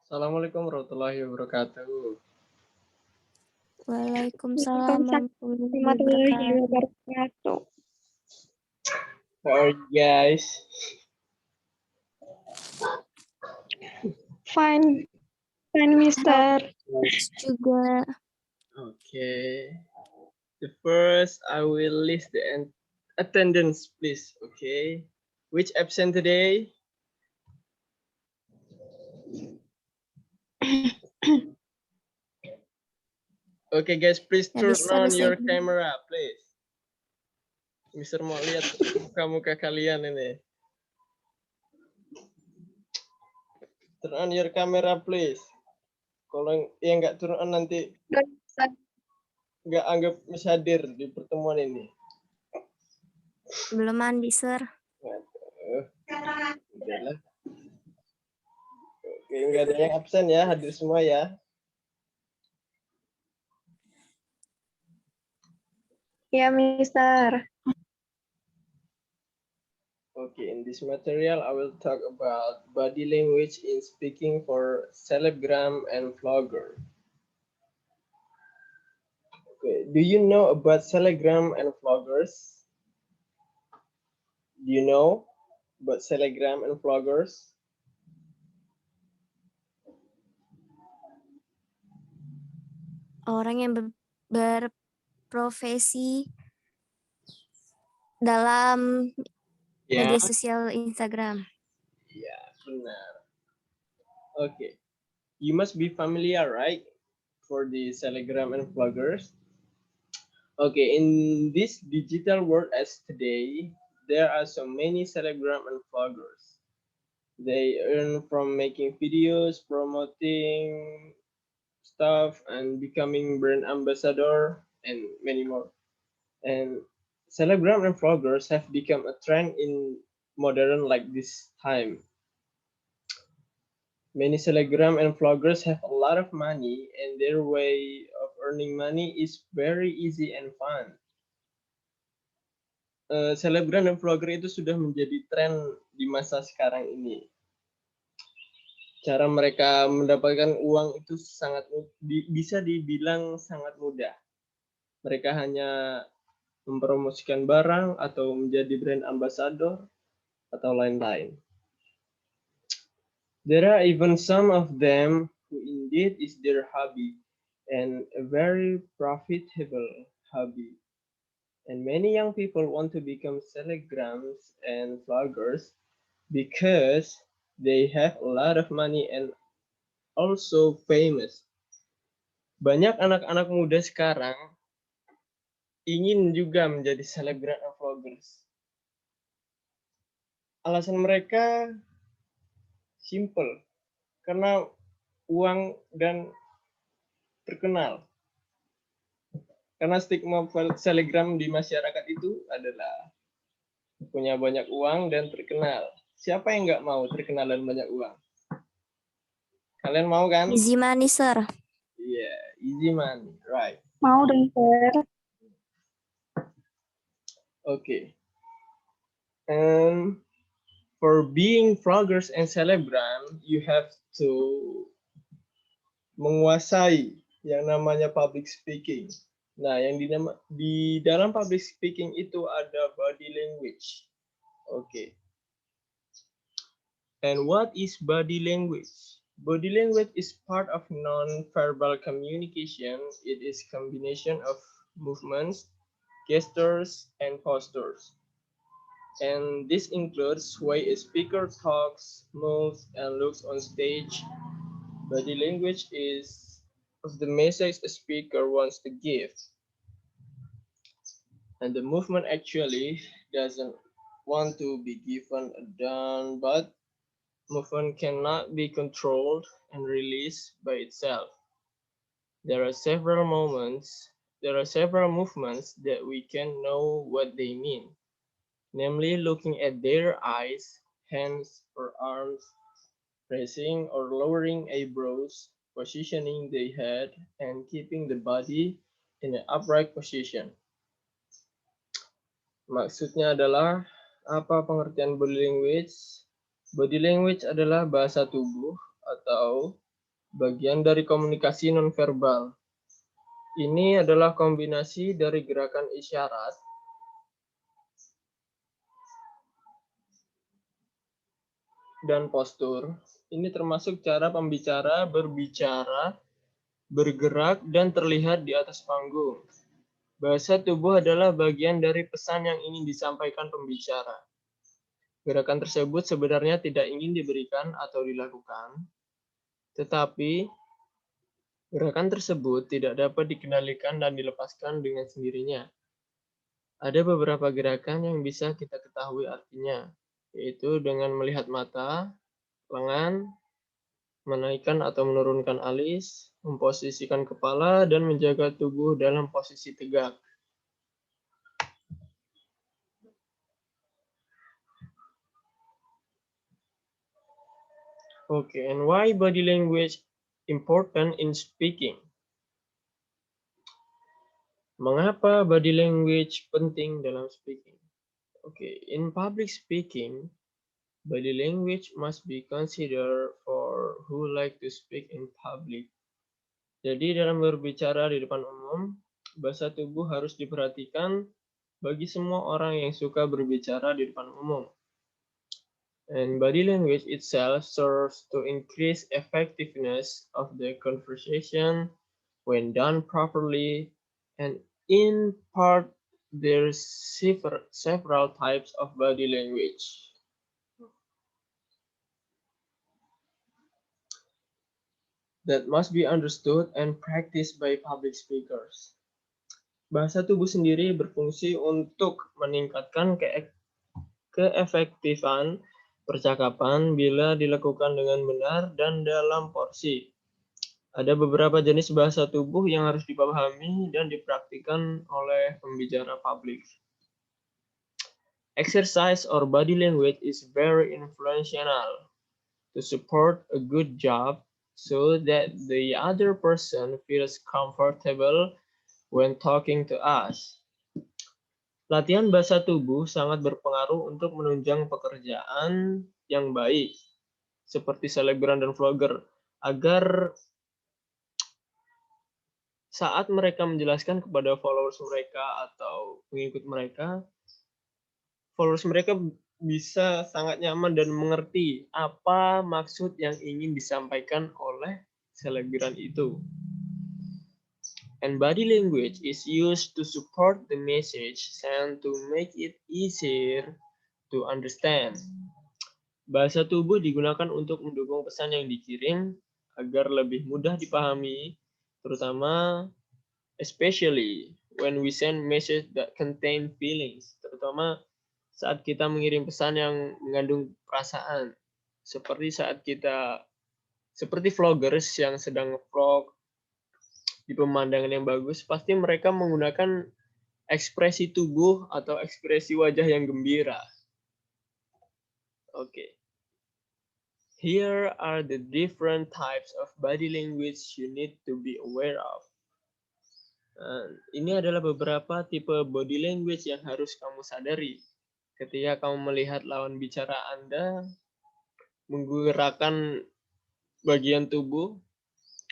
Assalamualaikum warahmatullahi wabarakatuh. Waalaikumsalam warahmatullahi warahmatullahi wabarakatuh. wabarakatuh. How are you guys? Fine, Mister. Juga Okay. The first, I will list the attendance, please. Okay. Which absent today? Okay, guys, please Nggak turn bisa on bahasa your Inggris. camera, please. Mister mau lihat muka-muka kalian ini. Turn on your camera, please. Kalau yang nggak turn on nanti nggak anggap Miss hadir di pertemuan ini. Belum mandi, Sir. Udahlah. Oke, nggak ada yang absen ya, hadir semua ya. Ya, Mister. Okay, in this material, I will talk about body language in speaking for celebgram and vlogger. Okay, do you know about celebgram and vloggers? Do you know about celebgram and vloggers? Orang yang berprofesi dalam media sosial Instagram. Ya, benar. Okay, you must be familiar, right, for the celebgram and vloggers. Okay, in this digital world as today, there are so many celebgram and vloggers. They earn from making videos, promoting stuff, and becoming brand ambassador, and many more. And celebgram and vloggers have become a trend in modern like this time. Many celebgram and vloggers have a lot of money, and their way of earning money is very easy and fun. Selebgram dan vlogger itu sudah menjadi tren di masa sekarang ini. Cara mereka mendapatkan uang itu bisa dibilang sangat mudah. Mereka hanya mempromosikan barang atau menjadi brand ambassador atau lain-lain. There are even some of them who indeed is their hobby and a very profitable hobby. And many young people want to become celebrants and vloggers because they have a lot of money and also famous. Banyak anak-anak muda sekarang ingin juga menjadi selebgram dan vloggers. Alasan mereka simple, karena uang dan terkenal. Karena stigma selebgram di masyarakat itu adalah punya banyak uang dan terkenal. Siapa yang nggak mau terkenal dan banyak uang? Kalian mau kan? Easy money, Sir. Yeah, easy money, right. Mau dong, Sir. Okay. And for being vloggers and celebgram, you have to menguasai yang namanya public speaking. Nah, yang di dalam public speaking itu ada body language. Okay. And what is body language? Body language is part of non-verbal communication. It is combination of movements, gestures, and postures. And this includes way a speaker talks, moves, and looks on stage. Body language is of the message a speaker wants to give. And the movement actually doesn't want to be given or done, but movement cannot be controlled and released by itself. There are several movements that we can know what they mean, namely looking at their eyes, hands, or arms, raising or lowering eyebrows, positioning the head, and keeping the body in an upright position. Maksudnya adalah apa pengertian body language? Body language adalah bahasa tubuh atau bagian dari komunikasi nonverbal. Ini adalah kombinasi dari gerakan isyarat dan postur. Ini termasuk cara pembicara berbicara, bergerak, dan terlihat di atas panggung. Bahasa tubuh adalah bagian dari pesan yang ingin disampaikan pembicara. Gerakan tersebut sebenarnya tidak ingin diberikan atau dilakukan, tetapi gerakan tersebut tidak dapat dikendalikan dan dilepaskan dengan sendirinya. Ada beberapa gerakan yang bisa kita ketahui artinya, yaitu dengan melihat mata, lengan, menaikkan atau menurunkan alis, memposisikan kepala, dan menjaga tubuh dalam posisi tegak. Okay, and why body language important in speaking? Mengapa body language penting dalam speaking? Okay, in public speaking, body language must be considered for who like to speak in public. Jadi dalam berbicara di depan umum, bahasa tubuh harus diperhatikan bagi semua orang yang suka berbicara di depan umum. And body language itself serves to increase effectiveness of the conversation when done properly, and in part there's several types of body language. That must be understood and practiced by public speakers. Bahasa tubuh sendiri berfungsi untuk meningkatkan keefektifan percakapan bila dilakukan dengan benar dan dalam porsi. Ada beberapa jenis bahasa tubuh yang harus dipahami dan dipraktikkan oleh pembicara publik. Exercise or body language is very influential to support a good job so that the other person feels comfortable when talking to us. Latihan bahasa tubuh sangat berpengaruh untuk menunjang pekerjaan yang baik, seperti selebgram dan vlogger, agar saat mereka menjelaskan kepada followers mereka atau pengikut mereka, followers mereka bisa sangat nyaman dan mengerti apa maksud yang ingin disampaikan oleh selebgram itu. And body language is used to support the message and to make it easier to understand. Bahasa tubuh digunakan untuk mendukung pesan yang dikirim agar lebih mudah dipahami, terutama especially when we send message that contain feelings, terutama saat kita mengirim pesan yang mengandung perasaan, seperti seperti vloggers yang sedang vlog di pemandangan yang bagus, pasti mereka menggunakan ekspresi tubuh atau ekspresi wajah yang gembira. Okay. Here are the different types of body language you need to be aware of. Ini adalah beberapa tipe body language yang harus kamu sadari ketika kamu melihat lawan bicara Anda menggerakkan bagian tubuh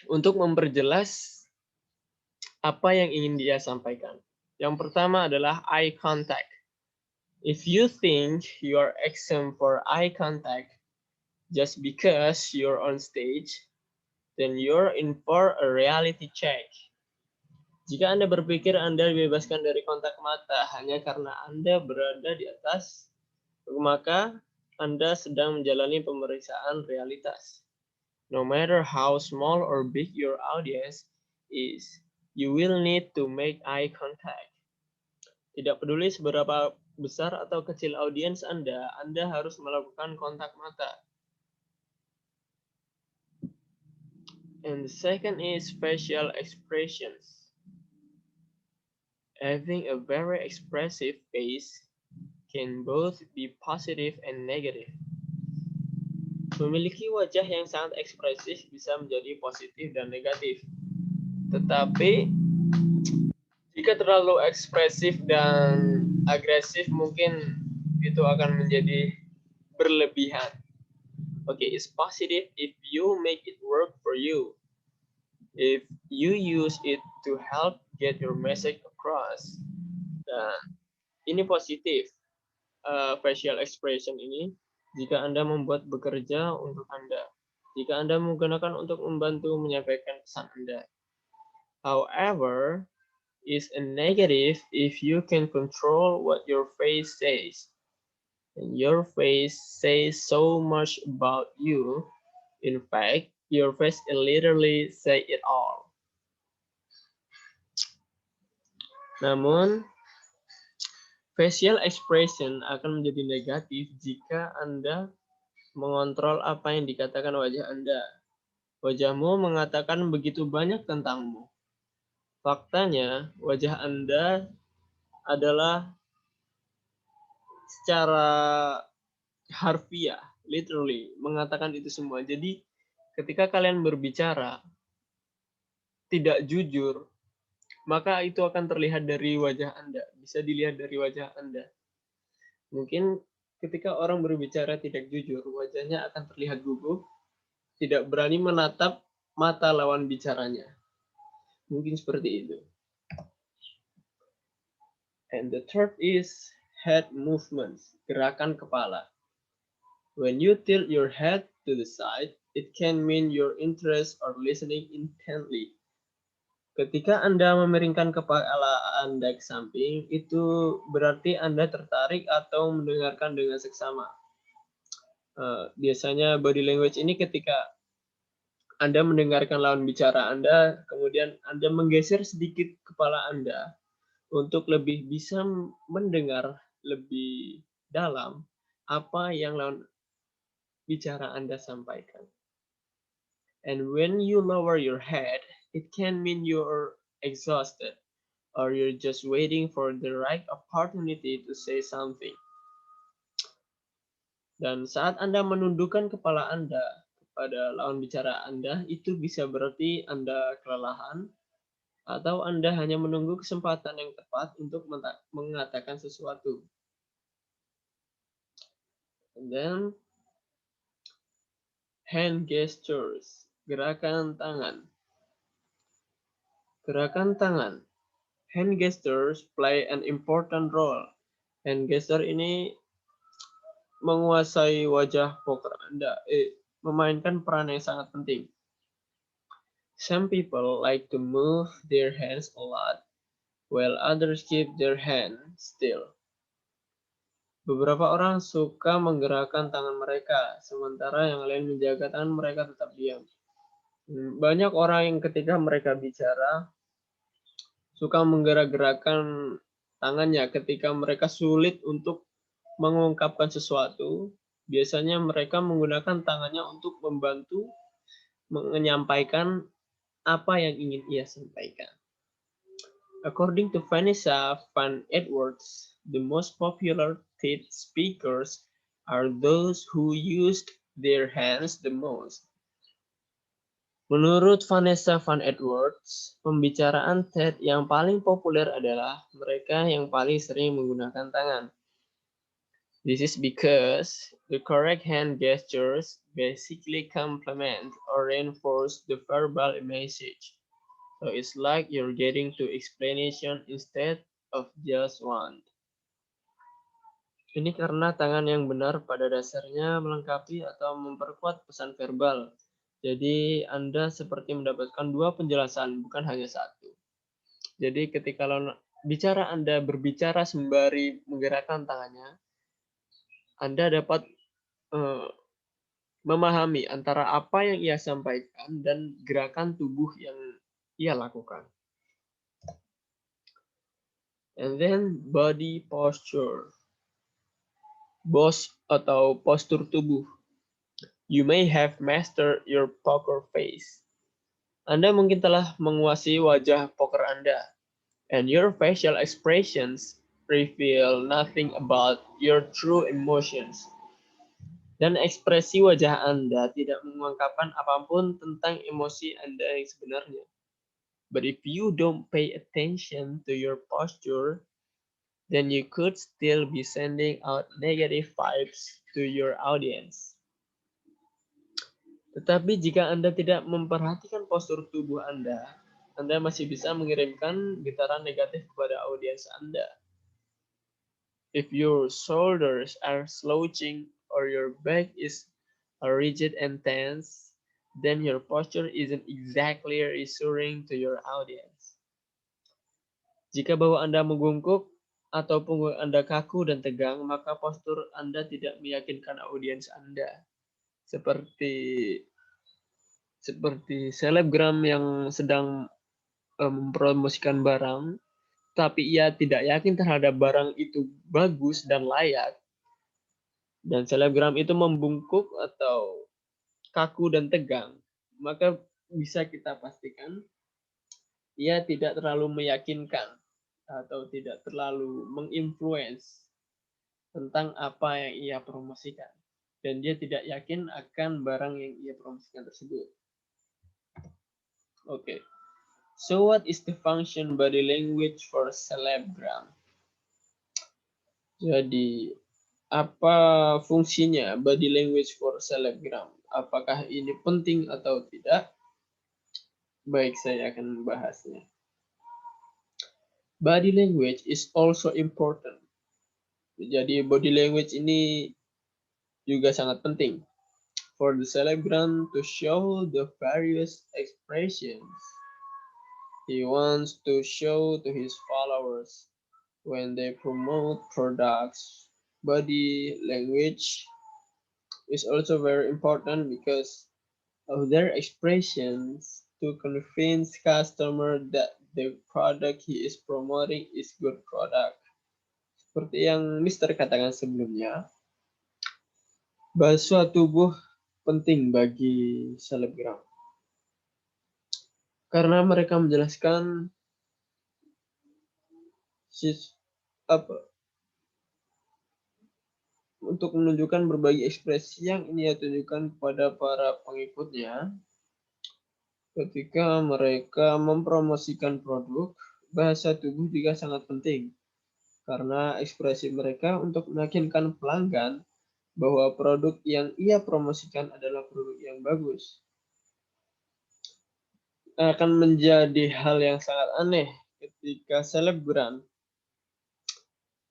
untuk memperjelas apa yang ingin dia sampaikan. Yang pertama adalah eye contact. If you think you are exempt for eye contact just because you're on stage, then you're in for a reality check. Jika Anda berpikir Anda dibebaskan dari kontak mata hanya karena Anda berada di atas, maka Anda sedang menjalani pemeriksaan realitas. No matter how small or big your audience is, you will need to make eye contact. Tidak peduli seberapa besar atau kecil audiens Anda harus melakukan kontak mata. And the second is facial expressions. Having a very expressive face can both be positive and negative. Memiliki wajah yang sangat ekspresif bisa menjadi positif dan negatif. Tetapi jika terlalu ekspresif dan agresif, mungkin itu akan menjadi berlebihan. Okay, it's positive if you make it work for you. If you use it to help get your message across. Nah, ini positif. Facial expression ini jika Anda membuat bekerja untuk Anda. Jika Anda menggunakan untuk membantu menyampaikan pesan Anda. However, is a negative if you can control what your face says. And your face says so much about you. In fact, your face literally say it all. Namun, facial expression akan menjadi negatif jika Anda mengontrol apa yang dikatakan wajah Anda. Wajahmu mengatakan begitu banyak tentangmu. Faktanya, wajah Anda adalah secara harfiah, literally, mengatakan itu semua. Jadi, ketika kalian berbicara tidak jujur, maka itu akan terlihat dari wajah Anda. Bisa dilihat dari wajah Anda. Mungkin ketika orang berbicara tidak jujur, wajahnya akan terlihat gugup, tidak berani menatap mata lawan bicaranya. Mungkin seperti itu. And the third is head movements, gerakan kepala. When you tilt your head to the side, it can mean your interest or listening intently. Ketika Anda memiringkan kepala Anda ke samping, itu berarti Anda tertarik atau mendengarkan dengan seksama. Biasanya body language ini ketika Anda mendengarkan lawan bicara Anda, kemudian Anda menggeser sedikit kepala Anda untuk lebih bisa mendengar lebih dalam apa yang lawan bicara Anda sampaikan. And when you lower your head, it can mean you're exhausted or you're just waiting for the right opportunity to say something. Dan saat Anda menundukkan kepala Anda kepada lawan bicara Anda, itu bisa berarti Anda kelelahan atau Anda hanya menunggu kesempatan yang tepat untuk mengatakan sesuatu. And then hand gestures, gerakan tangan. Gerakan tangan. Hand gestures play an important role. Hand gesture ini menguasai wajah poker Anda, memainkan peran yang sangat penting. Some people like to move their hands a lot, while others keep their hands still. Beberapa orang suka menggerakkan tangan mereka, sementara yang lain menjaga tangan mereka tetap diam. Banyak orang yang ketika mereka bicara, suka menggerak-gerakkan tangannya ketika mereka sulit untuk mengungkapkan sesuatu. Biasanya mereka menggunakan tangannya untuk membantu menyampaikan apa yang ingin ia sampaikan. According to Vanessa Van Edwards, the most popular TED speakers are those who used their hands the most. Menurut Vanessa Van Edwards, pembicaraan TED yang paling populer adalah mereka yang paling sering menggunakan tangan. This is because the correct hand gestures basically complement or reinforce the verbal message. So it's like you're getting to explanation instead of just one. Ini karena tangan yang benar pada dasarnya melengkapi atau memperkuat pesan verbal. Jadi Anda seperti mendapatkan dua penjelasan, bukan hanya satu. Jadi ketika bicara Anda berbicara sembari menggerakkan tangannya, Anda dapat memahami antara apa yang ia sampaikan dan gerakan tubuh yang ia lakukan. And then body posture. Pose atau postur tubuh. You may have mastered your poker face. Anda mungkin telah menguasai wajah poker Anda. And your facial expressions reveal nothing about your true emotions. Dan ekspresi wajah Anda tidak mengungkapkan apapun tentang emosi Anda yang sebenarnya. But if you don't pay attention to your posture, then you could still be sending out negative vibes to your audience. Tetapi jika Anda tidak memperhatikan postur tubuh Anda masih bisa mengirimkan getaran negatif kepada audiens Anda. If your shoulders are slouching or your back is rigid and tense, then your posture isn't exactly reassuring to your audience. Jika bahu Anda membungkuk atau punggung Anda kaku dan tegang, maka postur Anda tidak meyakinkan audiens Anda. Seperti selebgram yang sedang mempromosikan barang, tapi ia tidak yakin terhadap barang itu bagus dan layak, dan selebgram itu membungkuk atau kaku dan tegang, maka bisa kita pastikan ia tidak terlalu meyakinkan atau tidak terlalu menginfluence tentang apa yang ia promosikan. Dan dia tidak yakin akan barang yang ia promosikan tersebut. Oke. So what is the function body language for selebgram? Jadi, apa fungsinya body language for selebgram? Apakah ini penting atau tidak? Baik, saya akan membahasnya. Body language is also important. Jadi body language ini juga sangat penting for the celebrant to show the various expressions he wants to show to his followers when they promote products. Body language is also very important because of their expressions to convince customer that the product he is promoting is good product. Seperti yang Mister katakan sebelumnya, bahasa tubuh penting bagi selebgram. Karena mereka menjelaskan untuk menunjukkan berbagai ekspresi yang ini ia tunjukkan kepada para pengikutnya ketika mereka mempromosikan produk. Bahasa tubuh juga sangat penting karena ekspresi mereka untuk meyakinkan pelanggan bahwa produk yang ia promosikan adalah produk yang bagus. Akan menjadi hal yang sangat aneh ketika selebgram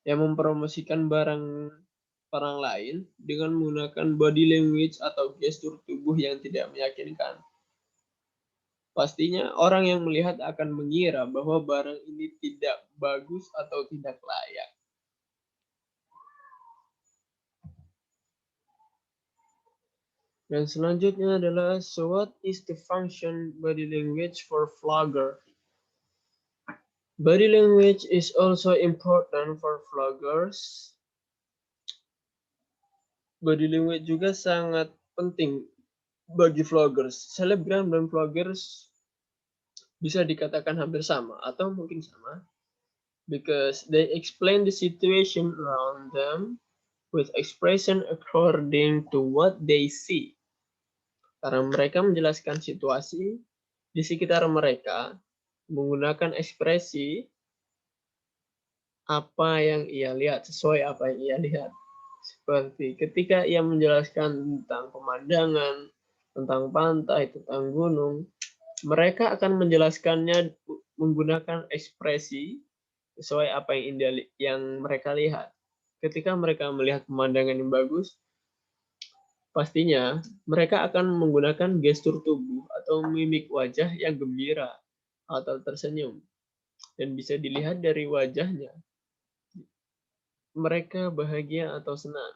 yang mempromosikan barang orang lain dengan menggunakan body language atau gestur tubuh yang tidak meyakinkan. Pastinya orang yang melihat akan mengira bahwa barang ini tidak bagus atau tidak layak. Dan selanjutnya adalah, so what is the function body language for vlogger? Body language is also important for vloggers. Body language juga sangat penting bagi vloggers. Selebgram dan vloggers bisa dikatakan hampir sama atau mungkin sama because they explain the situation around them with expression according to what they see. Karena mereka menjelaskan situasi di sekitar mereka menggunakan ekspresi apa yang ia lihat, sesuai apa yang ia lihat. Seperti ketika ia menjelaskan tentang pemandangan, tentang pantai, tentang gunung, mereka akan menjelaskannya menggunakan ekspresi sesuai apa yang mereka lihat. Ketika mereka melihat pemandangan yang bagus, pastinya mereka akan menggunakan gestur tubuh atau mimik wajah yang gembira atau tersenyum. Dan bisa dilihat dari wajahnya, mereka bahagia atau senang.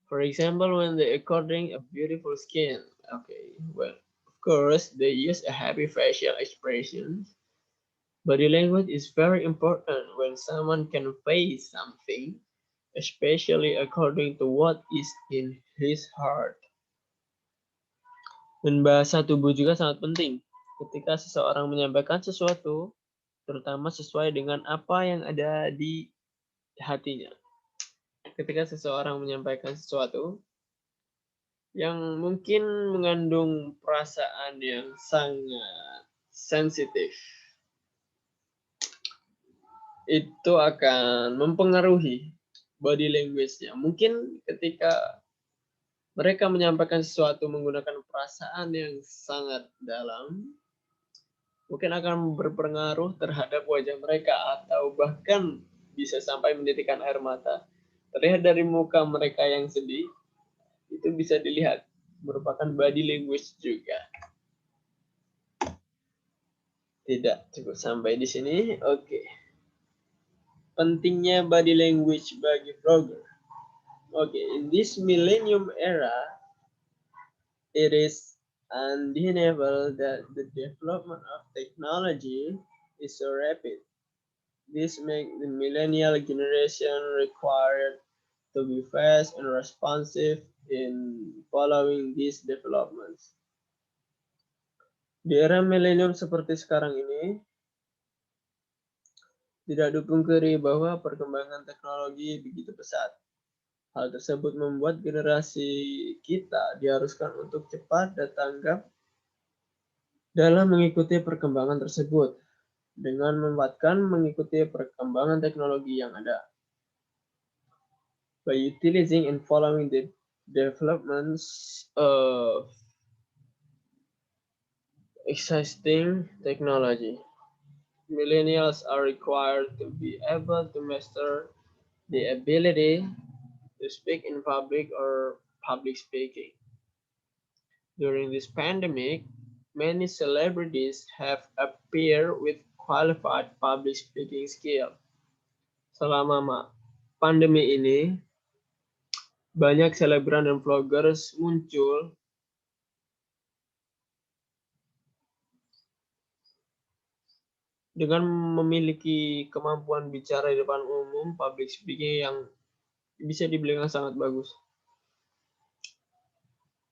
For example, when they according a beautiful skin, okay, well, of course, they use a happy facial expression. Body language is very important when someone can face something, especially according to what is in his heart. Dan bahasa tubuh juga sangat penting ketika seseorang menyampaikan sesuatu, terutama sesuai dengan apa yang ada di hatinya. Ketika seseorang menyampaikan sesuatu yang mungkin mengandung perasaan yang sangat sensitif, itu akan mempengaruhi body language-nya. Mungkin ketika Mereka menyampaikan sesuatu menggunakan perasaan yang sangat dalam, mungkin akan berpengaruh terhadap wajah mereka atau bahkan bisa sampai menitikkan air mata. Terlihat dari muka mereka yang sedih, itu bisa dilihat merupakan body language juga. Tidak cukup sampai di sini. Oke. Pentingnya body language bagi vlogger. Oke, in this millennium era, it is undeniable that the development of technology is so rapid. This makes the millennial generation required to be fast and responsive in following these developments. Di era milenium seperti sekarang ini, tidak dipungkiri bahwa perkembangan teknologi begitu pesat. Hal tersebut membuat generasi kita diharuskan untuk cepat dan tanggap dalam mengikuti perkembangan tersebut dengan memanfaatkan mengikuti perkembangan teknologi yang ada. By utilizing and following the developments of existing technology, millennials are required to be able to master the ability to speak in public or public speaking. During this pandemic, many celebrities have appeared with qualified public speaking skill. Selama pandemi ini, banyak selebgram dan vloggers muncul dengan memiliki kemampuan bicara di depan umum, public speaking yang bisa dibilang sangat bagus.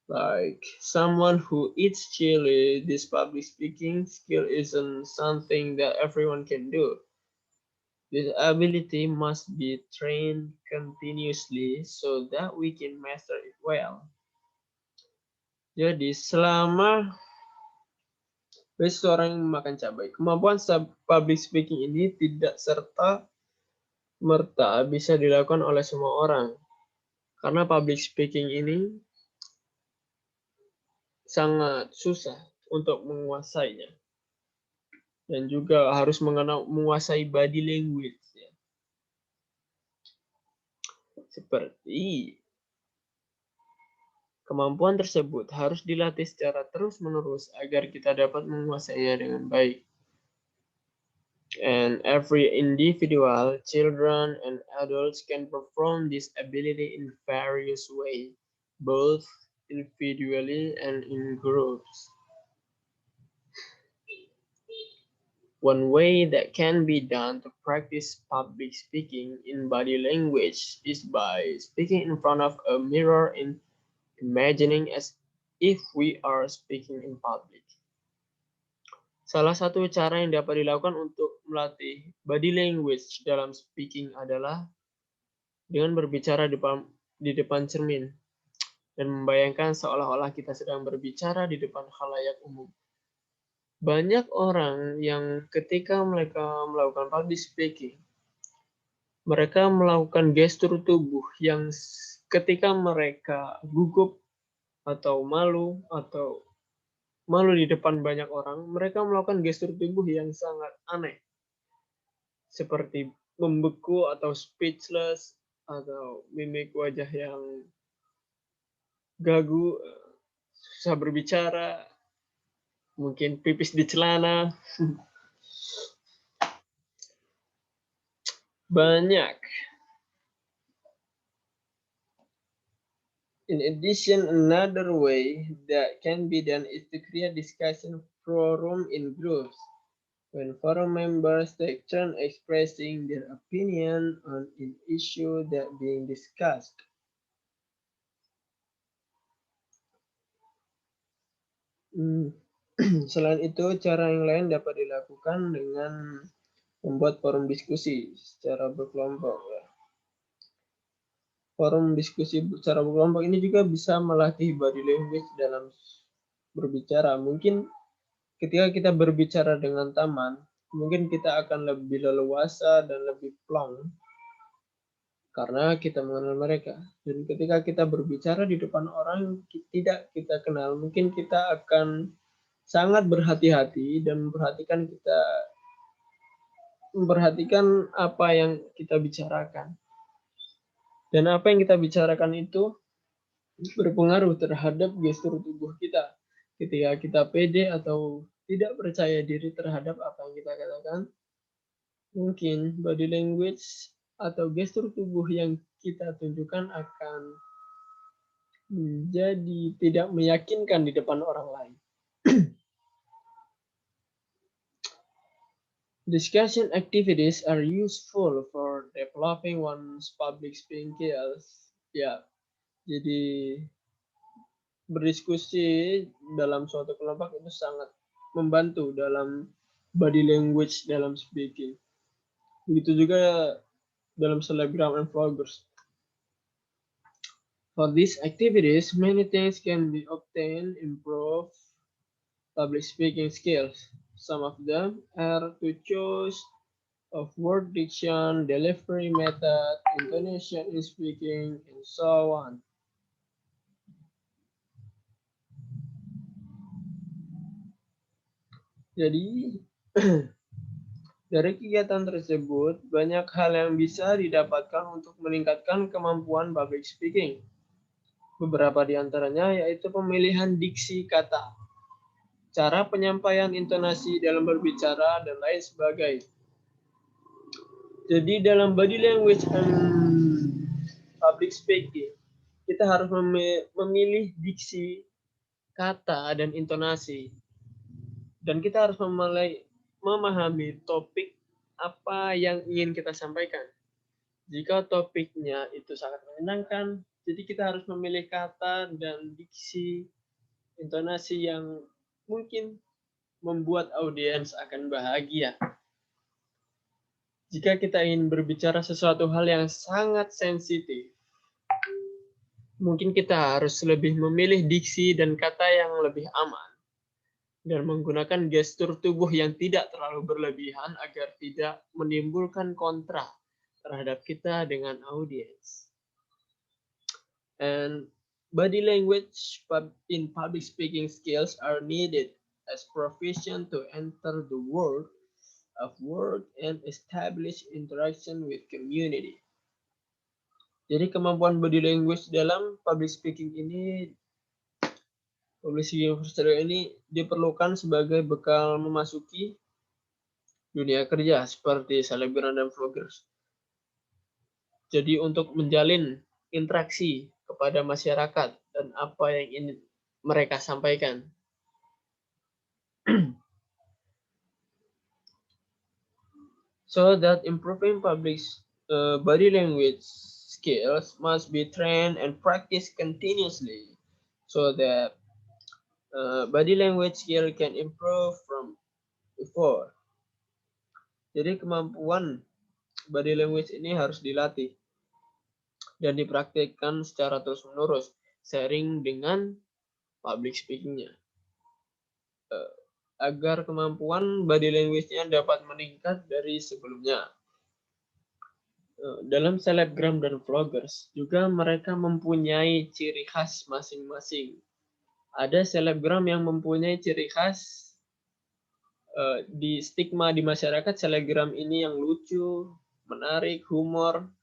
Like someone who eats chili, this public speaking skill isn't something that everyone can do. This ability must be trained continuously so that we can master it well. Jadi selama seorang yang memakan cabai, kemampuan public speaking ini tidak serta-merta bisa dilakukan oleh semua orang. Karena public speaking ini sangat susah untuk menguasainya. Dan juga harus menguasai body language. Ya. Seperti kemampuan tersebut harus dilatih secara terus-menerus agar kita dapat menguasainya dengan baik. And every individual, children, and adults can perform this ability in various ways, both individually and in groups. One way that can be done to practice public speaking in body language is by speaking in front of a mirror and imagining as if we are speaking in public. Salah satu cara yang dapat dilakukan untuk melatih body language dalam speaking adalah dengan berbicara di depan cermin dan membayangkan seolah-olah kita sedang berbicara di depan khalayak umum. Banyak orang yang ketika mereka melakukan public speaking, mereka melakukan gestur tubuh yang ketika mereka gugup atau malu di depan banyak orang, mereka melakukan gestur tubuh yang sangat aneh. Seperti membeku atau speechless atau mimik wajah yang gagu, susah berbicara, mungkin pipis di celana. Banyak. In addition, another way that can be done is to create discussion forum in groups. When forum members take turn expressing their opinion on an issue that being discussed. Selain itu, cara yang lain dapat dilakukan dengan membuat forum diskusi secara berkelompok. Forum diskusi secara berkelompok ini juga bisa melatih body language dalam berbicara. Mungkin ketika kita berbicara dengan teman, mungkin kita akan lebih leluasa dan lebih plong karena kita mengenal mereka. Dan ketika kita berbicara di depan orang tidak kita kenal, mungkin kita akan sangat berhati-hati dan memperhatikan apa yang kita bicarakan. Dan apa yang kita bicarakan itu berpengaruh terhadap gestur tubuh kita. Ketika kita pede atau tidak percaya diri terhadap apa yang kita katakan, mungkin body language atau gestur tubuh yang kita tunjukkan akan menjadi tidak meyakinkan di depan orang lain. Discussion activities are useful for developing one's public speaking skills. Ya, jadi berdiskusi dalam suatu kelompok itu sangat membantu dalam body language dalam speaking. Begitu juga dalam selebgram and vloggers. For these activities, many things can be obtained, improve public speaking skills. Some of them are to choose of word diction, delivery method, intonation in speaking, and so on. Jadi, dari kegiatan tersebut, banyak hal yang bisa didapatkan untuk meningkatkan kemampuan public speaking. Beberapa di antaranya yaitu pemilihan diksi kata, cara penyampaian intonasi dalam berbicara, dan lain sebagainya. Jadi dalam body language and public speaking, kita harus memilih diksi, kata, dan intonasi. Dan kita harus memahami topik apa yang ingin kita sampaikan. Jika topiknya itu sangat menyenangkan, jadi kita harus memilih kata dan diksi, intonasi yang mungkin membuat audiens akan bahagia. Jika kita ingin berbicara sesuatu hal yang sangat sensitif, mungkin kita harus lebih memilih diksi dan kata yang lebih aman, dan menggunakan gestur tubuh yang tidak terlalu berlebihan agar tidak menimbulkan kontra terhadap kita dengan audiens. And body language in public speaking skills are needed as proficient to enter the world of work and establish interaction with community. Jadi kemampuan body language dalam public speaking ini diperlukan sebagai bekal memasuki dunia kerja seperti selebgram dan vloggers. Jadi untuk menjalin interaksi kepada masyarakat dan apa yang ingin mereka sampaikan. So that improving public body language skills must be trained and practiced continuously so that body language skill can improve from before. Jadi kemampuan body language ini harus dilatih dan dipraktikkan secara terus-menerus, sering dengan public speaking-nya. Agar kemampuan body language-nya dapat meningkat dari sebelumnya. Dalam selebgram dan vloggers, juga mereka mempunyai ciri khas masing-masing. Ada selebgram yang mempunyai ciri khas di stigma di masyarakat, selebgram ini yang lucu, menarik, humor,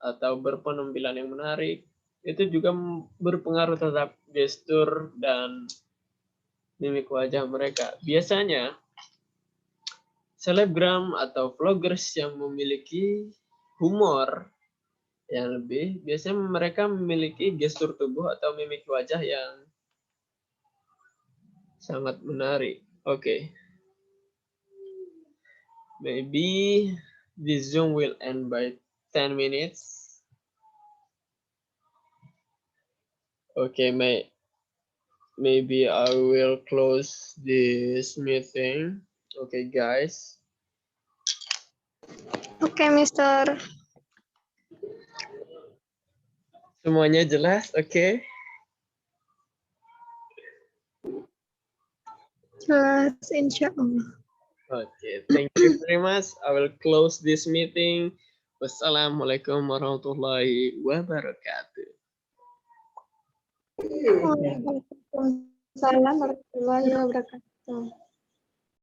atau berpenampilan yang menarik. Itu juga berpengaruh terhadap gestur dan mimik wajah mereka. Biasanya, selebgram atau vloggers yang memiliki humor yang lebih, biasanya mereka memiliki gestur tubuh atau mimik wajah yang sangat menarik. Okay. Maybe this Zoom will end by 10 minutes. Okay, maybe I will close this meeting. Okay, guys. Oke, Mister. Semuanya jelas? Okay. Jelas, insya Allah. Okay, thank you very much. I will close this meeting. Wassalamualaikum warahmatullahi wabarakatuh. Waalaikumsalam warahmatullahi wabarakatuh.